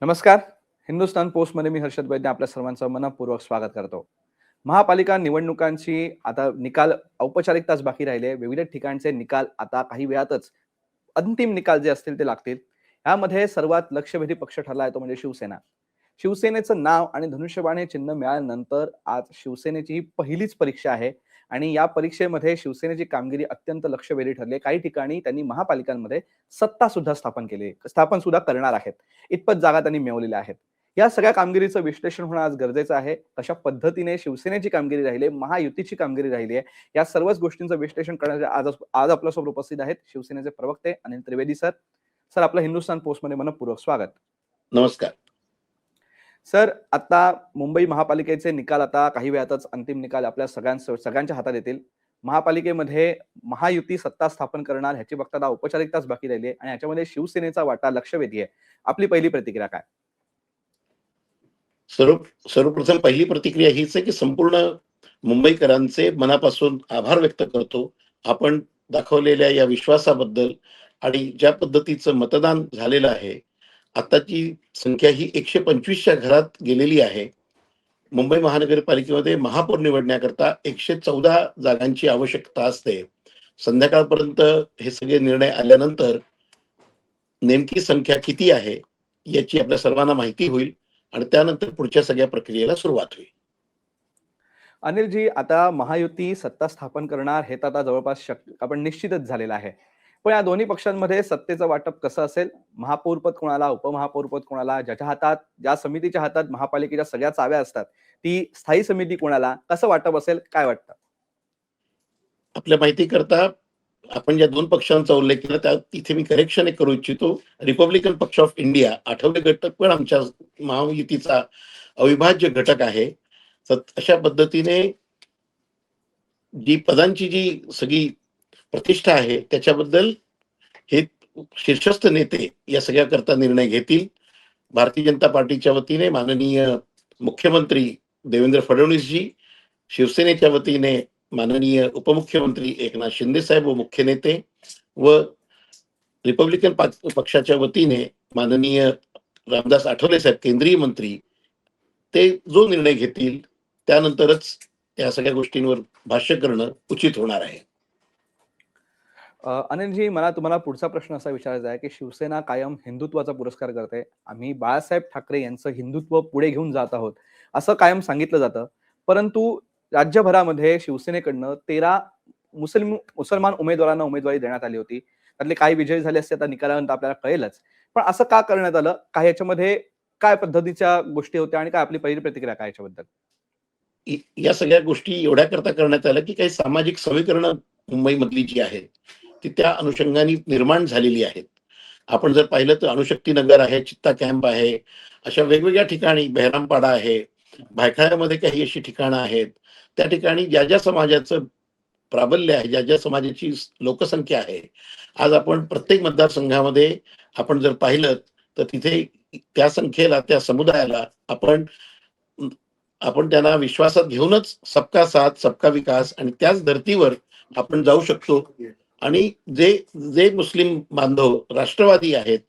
नमस्कार. हिंदुस्थान पोस्टमध्ये मी हर्षद वैद्य आपल्या सर्वांचं मनःपूर्वक स्वागत करतो. महापालिका निवडणुकांची आता निकाल औपचारिकताच बाकी राहिले. विविध ठिकाणचे निकाल आता काही वेळातच अंतिम निकाल जे असतील ते लागतील. यामध्ये सर्वात लक्षवेधी पक्ष ठरला आहे तो म्हणजे शिवसेना. शिवसेनेचं नाव आणि धनुष्यबाण हे चिन्ह मिळाल्यानंतर आज शिवसेनेची ही पहिलीच परीक्षा आहे आणि या परीक्षेमध्ये शिवसेनेची कामगिरी अत्यंत लक्षवेधी ठरली. काही ठिकाणी त्यांनी महापालिकांमध्ये सत्ता सुद्धा स्थापन सुद्धा करणार आहेत. इतपत जागा त्यांनी मिळवलेल्या आहेत. या सगळ्या कामगिरीचं विश्लेषण होणं आज गरजेचं आहे. कशा पद्धतीने शिवसेनेची कामगिरी राहिली आहे, महायुतीची कामगिरी राहिली आहे, या सर्वच गोष्टींचं विश्लेषण करण्यासाठी आज आज आपल्यासोबत उपस्थित आहेत शिवसेनेचे प्रवक्ते अनिल त्रिवेदी सर. सर, आपलं हिंदुस्थान पोस्टमध्ये मनःपूर्वक स्वागत. नमस्कार. सर, आता मुंबई महापालिकेचे निकाल आता काही वेळातच अंतिम निकाल आपल्या सगळ्यांच्या हातात येतील. महापालिकेमध्ये महायुती सत्ता स्थापन करणार ह्याची फक्त आता औपचारिकताच बाकी राहिली आहे आणि ह्याच्यामध्ये शिवसेनेचा वाटा लक्षवेधी आहे. आपली पहिली प्रतिक्रिया काय? सर्वप्रथम पहिली प्रतिक्रिया हीच आहे की संपूर्ण मुंबईकरांचे मनापासून आभार व्यक्त करतो आपण दाखवलेल्या या विश्वासाबद्दल आणि ज्या पद्धतीचं मतदान झालेलं आहे. आताची संख्या ही 125च्या घरात गेलेली आहे. मुंबई महानगरपालिकेमध्ये महापौर निवडण्याकरता 114 जागांची आवश्यकता असते. संध्याकाळपर्यंत हे सगळे निर्णय आल्यानंतर नेमकी संख्या किती आहे याची आपल्या सर्वांना माहिती होईल आणि त्यानंतर पुढच्या सगळ्या प्रक्रियेला सुरुवात होईल. अनिलजी, आता महायुती सत्ता स्थापन करणार हे तर आता जवळपास आपण निश्चितच झालेलं आहे. पण या दोन्ही पक्षांमध्ये सत्तेचं वाटप कसं असेल? महापौरपद कोणाला, उपमहापौरपद कोणाला, ज्याच्या हातात, ज्या समितीच्या हातात महापालिकेच्या सगळ्या चाव्या असतात, ती स्थायी समिती कोणाला, कसं वाटप असेल, काय वाटतं? आपल्या माहिती करता आपण ज्या दोन पक्षांचा उल्लेख केला त्या तिथे मी करेक्शन करू इच्छितो. रिपब्लिकन पक्ष ऑफ इंडिया आठवले घटक पण आमच्या महायुतीचा अविभाज्य घटक आहे. तर अशा पद्धतीने जी पदांची जी सगळी प्रतिष्ठा आहे त्याच्याबद्दल हे शीर्षस्थ नेते या सगळ्या करता निर्णय घेतील. भारतीय जनता पार्टीच्या वतीने माननीय मुख्यमंत्री देवेंद्र फडणवीसजी, शिवसेनेच्या वतीने माननीय उपमुख्यमंत्री एकनाथ शिंदे साहेब व मुख्य नेते व रिपब्लिकन पक्षाच्या वतीने माननीय रामदास आठवले साहेब केंद्रीय मंत्री, ते जो निर्णय घेतील त्यानंतरच या सगळ्या गोष्टींवर भाष्य करणं उचित होणार आहे. अनिलजी, मला तुम्हाला पुढचा प्रश्न असा विचारायचा आहे की शिवसेना कायम हिंदुत्वाचा पुरस्कार करते. आम्ही बाळासाहेब ठाकरे यांचं हिंदुत्व पुढे घेऊन जात आहोत असं कायम सांगितलं जातं. परंतु राज्यभरामध्ये शिवसेनेकडनं 13 मुसलमान उमेदवारांना उमेदवारी देण्यात आली होती. त्यातले काही विजयी झाले असते, आता निकालानंतर आपल्याला कळेलच. पण असं का करण्यात आलं? काय याच्यामध्ये काय पद्धतीच्या गोष्टी होत्या आणि काय आपली पहिली प्रतिक्रिया काय याच्याबद्दल? या सगळ्या गोष्टी एवढ्या करता करण्यात आल्या की काही सामाजिक समीकरणं मुंबईमधली जी आहेत ती त्या अनुषंगाने निर्माण झालेली आहेत. आपण जर पाहिलं तर अणुशक्ती नगर आहे, चित्ता कॅम्प आहे, अशा वेगवेगळ्या ठिकाणी बहिरामपाडा आहे, भायखळ्यामध्ये काही अशी ठिकाणं आहेत. त्या ठिकाणी ज्या ज्या समाजाचं प्राबल्य आहे, ज्या ज्या समाजाची लोकसंख्या आहे, आज आपण प्रत्येक मतदारसंघामध्ये आपण जर पाहिलं तर तिथे त्या संख्येला, त्या समुदायाला आपण आपण त्यांना विश्वासात घेऊनच सबका साथ सबका विकास आणि त्याच धर्तीवर आपण जाऊ शकतो. आणि जे जे मुस्लिम बांधव राष्ट्रवादी आहेत,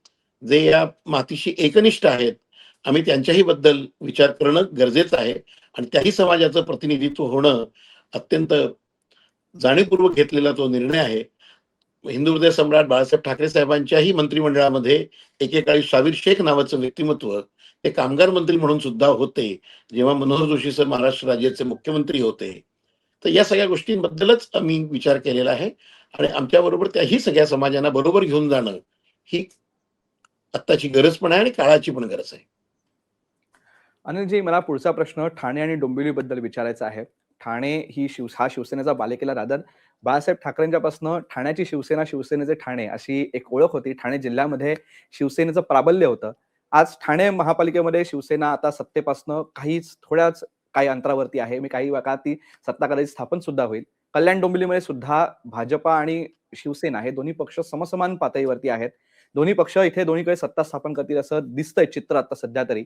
जे या मातीशी एकनिष्ठ आहेत, आम्ही त्यांच्याही बद्दल विचार करणं गरजेचं आहे आणि त्याही समाजाचं प्रतिनिधित्व होणं अत्यंत जाणीवपूर्वक घेतलेला तो निर्णय आहे. हिंदू हृदय सम्राट बाळासाहेब ठाकरे साहेबांच्याही मंत्रिमंडळामध्ये एकेकाळी शावीर शेख नावाचं व्यक्तिमत्व ते कामगार मंत्री म्हणून सुद्धा होते, जेव्हा मनोहर जोशी सर महाराष्ट्र राज्याचे मुख्यमंत्री होते. तर या सगळ्या गोष्टींबद्दलच आम्ही विचार केलेला आहे आणि आमच्या बरोबर त्याही सगळ्या समाजांना बरोबर घेऊन जाणं ही आत्ताची गरज पण आहे आणि काळाची पण गरज आहे. अनिलजी, मला पुढचा प्रश्न ठाणे आणि डोंबिवलीबद्दल विचारायचा आहे. ठाणे ही हा शिवसेनेचा बालेकिल्ला रादर बाळासाहेब ठाकरेंच्यापासून ठाण्याची शिवसेना, शिवसेनेचे ठाणे अशी एक ओळख होती. ठाणे जिल्ह्यामध्ये शिवसेनेचं प्राबल्य होतं. आज ठाणे महापालिकेमध्ये शिवसेना आता सत्तेपासून थोड्याच काही अंतरावरती आहे. मी काही काळात ती सत्ता कदाचित स्थापन सुद्धा होईल. कल्याण डोंबिवलीमध्ये सुद्धा भाजपा आणि शिवसेना हे दोन्ही पक्ष समसमान पातळीवरती आहेत. दोन्ही पक्ष इथे दोन्हीकडे सत्ता स्थापन करतील असं दिसतंय चित्र आता सध्या तरी.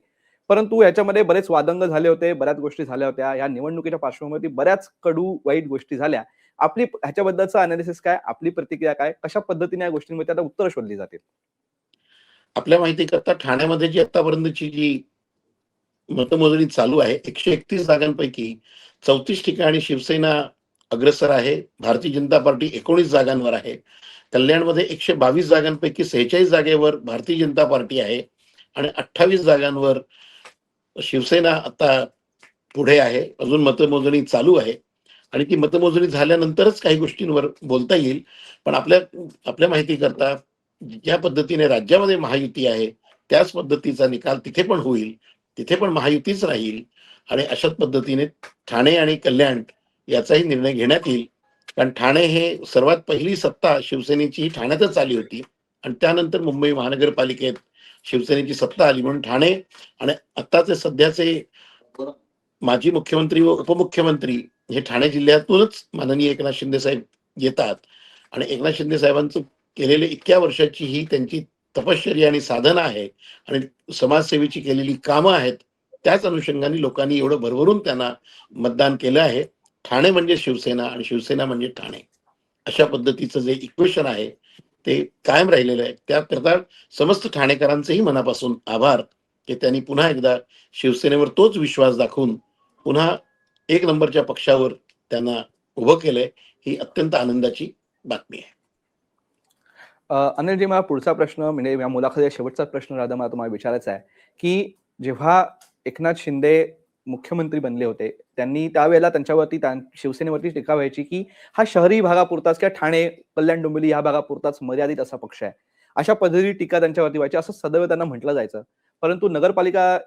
परंतु याच्यामध्ये बरेच वादंग झाले होते, बऱ्याच गोष्टी झाल्या होत्या. या निवडणुकीच्या पार्श्वभूमीवरती बऱ्याच कडू वाईट गोष्टी झाल्या. आपली ह्याच्याबद्दलचं अनालिसिस काय? आपली प्रतिक्रिया काय? कशा पद्धतीने या गोष्टींमध्ये आता उत्तरं शोधली जातील? आपल्या माहिती करता ठाण्यामध्ये जी आतापर्यंतची जी मतमोजणी चालू आहे 131 जागांपैकी 34 ठिकाणी शिवसेना अग्रेसर आहे. भारतीय जनता पार्टी 19 जागांवर आहे. कल्याणमध्ये 122 जागांपैकी 46 जागेवर भारतीय जनता पार्टी आहे आणि 28 जागांवर शिवसेना आता पुढे आहे. अजून मतमोजणी चालू आहे आणि ती मतमोजणी झाल्यानंतरच काही गोष्टींवर बोलता येईल. पण आपल्या आपल्या माहिती करता ज्या पद्धतीने राज्यामध्ये महायुती आहे त्याच पद्धतीचा निकाल तिथे पण होईल. तिथे पण महायुतीच राहील आणि अशाच पद्धतीने ठाणे आणि कल्याण याचाही निर्णय घेण्यात येईल. कारण ठाणे हे सर्वात पहिली सत्ता शिवसेनेची ठाण्यातच आली होती आणि त्यानंतर मुंबई महानगरपालिकेत शिवसेनेची सत्ता आली म्हणून ठाणे आणि आत्ताचे सध्याचे माजी मुख्यमंत्री व उपमुख्यमंत्री हे ठाणे जिल्ह्यातूनच माननीय एकनाथ शिंदे साहेब येतात आणि एकनाथ शिंदे साहेबांचं केलेले इतक्या वर्षाची ही त्यांची तपश्चर्या आणि साधना आहे आणि समाजसेवेची केलेली कामं आहेत. त्याच अनुषंगाने लोकांनी एवढं भरभरून त्यांना मतदान केलं आहे. ठाणे म्हणजे शिवसेना आणि शिवसेना म्हणजे ठाणे अशा पद्धतीचं जे इक्वेशन आहे ते कायम राहिलेलं आहे. त्याकरता समस्त ठाणेकरांचेही मनापासून आभार की त्यांनी पुन्हा एकदा शिवसेनेवर तोच विश्वास दाखवून पुन्हा एक नंबरच्या पक्षावर त्यांना उभं केलंय. ही अत्यंत आनंदाची बातमी आहे. अनिलजी, मला पुढचा प्रश्न म्हणजे या मुलाखतीचा शेवटचा प्रश्न राधा मला तुम्हाला विचारायचा आहे, की जेव्हा एकनाथ शिंदे मुख्यमंत्री बनले होते, त्यांनी त्यावेळेला त्यांच्यावरती शिवसेनेवरती टीका व्हायची, की हा शहरी भागापुरताच किंवा ठाणे, कल्याण, डोंबिवली या भागापुरताच मर्यादित असा पक्ष आहे. अशा पद्धतीची टीका त्यांच्यावरती व्हायची, असं सदैव त्यांना म्हटलं जायचं. परंतु नगरपालिका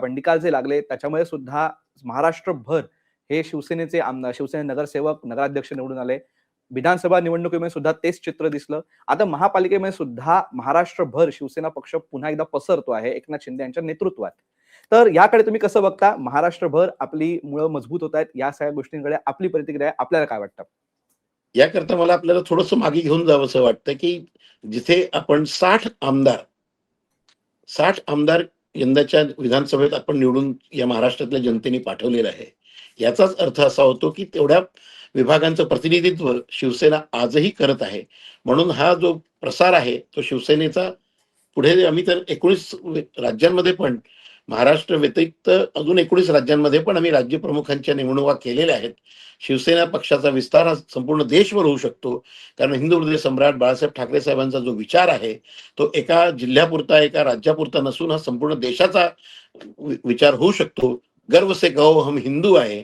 निकाल जे लागले त्याच्यामुळे सुद्धा महाराष्ट्रभर हे शिवसेनेचे आमदार, शिवसेने नगरसेवक, नगराध्यक्ष निवडून आले. विधानसभा निवडणुकीमध्ये सुद्धा तेच चित्र दिसलं. आता महापालिकेमध्ये सुद्धा महाराष्ट्रभर शिवसेना पक्ष पुन्हा एकदा पसरतो आहे एकनाथ शिंदे यांच्या नेतृत्वात. तर याकडे तुम्ही कसं बघता? महाराष्ट्रभर आपली मुळं मजबूत होत आहेत, या सगळ्या गोष्टींकडे आपली प्रतिक्रिया आहे, आपल्याला काय वाटतं? याकरता मला आपल्याला थोडंसं मागे घेऊन जावं असं वाटतं की जिथे आपण 60 आमदार यंदाच्या विधानसभेत आपण निवडून या महाराष्ट्रातल्या जनतेने पाठवलेलं आहे. याचाच अर्थ असा होतो की तेवढ्या विभागांचं प्रतिनिधित्व शिवसेना आजही करत आहे. म्हणून हा जो प्रसार आहे तो शिवसेनेचा पुढे आम्ही तर 19 राज्यांमध्ये पण महाराष्ट्र व्यतिरिक्त अजून 19 राज्यांमध्ये पण आम्ही राज्यप्रमुखांच्या नेमणुका केलेल्या आहेत. शिवसेना पक्षाचा विस्तार हा संपूर्ण देशभर होऊ शकतो. कारण हिंदू हृदय सम्राट बाळासाहेब ठाकरे साहेबांचा जो विचार आहे तो एका जिल्ह्यापुरता एका राज्यापुरता नसून हा संपूर्ण देशाचा विचार होऊ शकतो. गर्व से कहो हम हिंदू आहे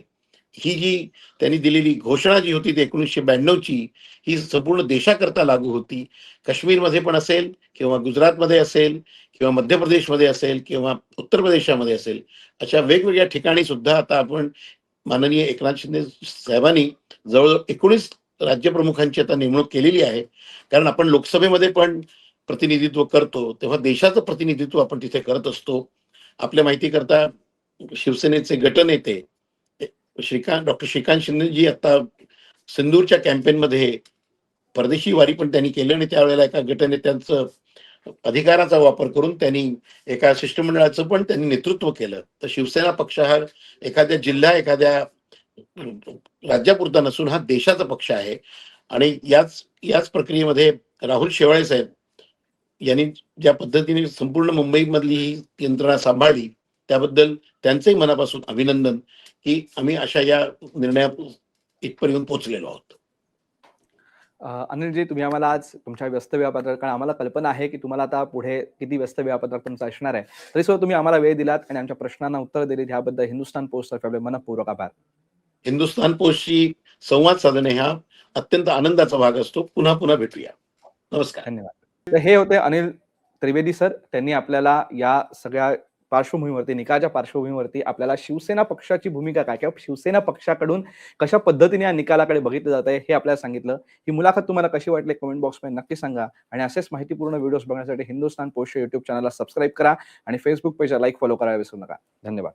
ही जी त्यांनी दिलेली घोषणा जी होती ती 1992ची ही संपूर्ण देशाकरता लागू होती. काश्मीरमध्ये पण असेल किंवा गुजरातमध्ये असेल किंवा मध्य प्रदेशमध्ये असेल किंवा उत्तर प्रदेशामध्ये असेल अशा वेगवेगळ्या ठिकाणी सुद्धा आता आपण माननीय एकनाथ शिंदे साहेबांनी जवळजवळ 19 राज्यप्रमुखांची आता नेमणूक केलेली आहे. कारण आपण लोकसभेमध्ये पण प्रतिनिधित्व करतो तेव्हा देशाचं प्रतिनिधित्व आपण तिथे करत असतो. आपल्या माहिती करता शिवसेनेचे गटनेते डॉक्टर श्रीकांत शिंदेजी आता सिंदूरच्या कॅम्पेनमध्ये परदेशी वारी पण त्यांनी केली आणि त्यावेळेला एका गटनेत्यांचं अधिकाराचा वापर करून त्यांनी एका शिष्टमंडळाचं पण त्यांनी नेतृत्व केलं. तर शिवसेना पक्ष हा एखाद्या जिल्हा एखाद्या राज्यापुरता नसून हा देशाचा पक्ष आहे आणि याच प्रक्रियेमध्ये राहुल शेवाळे साहेब यांनी ज्या पद्धतीने संपूर्ण मुंबईमधली ही यंत्रणा सांभाळली त्याबद्दल त्यांचंही मनापासून अभिनंदन की आम्ही अशा या निर्णया इथपर्यंत पोहोचलेलो आहोत. अनिलजी, तुम्ही आम्हाला आज तुमच्या व्यस्त वेळापत्रक, कारण आम्हाला कल्पना आहे की तुम्हाला आता पुढे किती व्यस्त वेळापत्रक तुमचं असणार आहे, तरी सुद्धा तुम्ही आम्हाला वेळ दिलात आणि आमच्या प्रश्नांना उत्तर दिली, याबद्दल हिंदुस्थान पोस्ट तर्फे आपले मनःपूर्वक आभार. हिंदुस्थान पोस्टशी संवाद साधणे हा अत्यंत आनंदाचा भाग असतो. पुन्हा पुन्हा भेटूया. नमस्कार. धन्यवाद. तर हे होते अनिल त्रिवेदी सर. त्यांनी आपल्याला या सगळ्या पार्श्वभूमीवरती, निकालाच्या पार्श्वभूमीवरती आपल्याला शिवसेना पक्षाची भूमिका काय किंवा शिवसेना पक्षाकडून कशा पद्धतीने या निकालाकडे बघितलं जात आहे हे आपल्याला सांगितलं. ही मुलाखत तुम्हाला कशी वाटली कमेंट बॉक्समध्ये नक्की सांगा आणि असेच माहितीपूर्ण व्हिडिओज बघण्यासाठी हिंदुस्थान पोस्ट युट्यूब चॅनलला सबस्क्राईब करा आणि फेसबुक पेजला लाईक फॉलो करायला विसरू नका. धन्यवाद.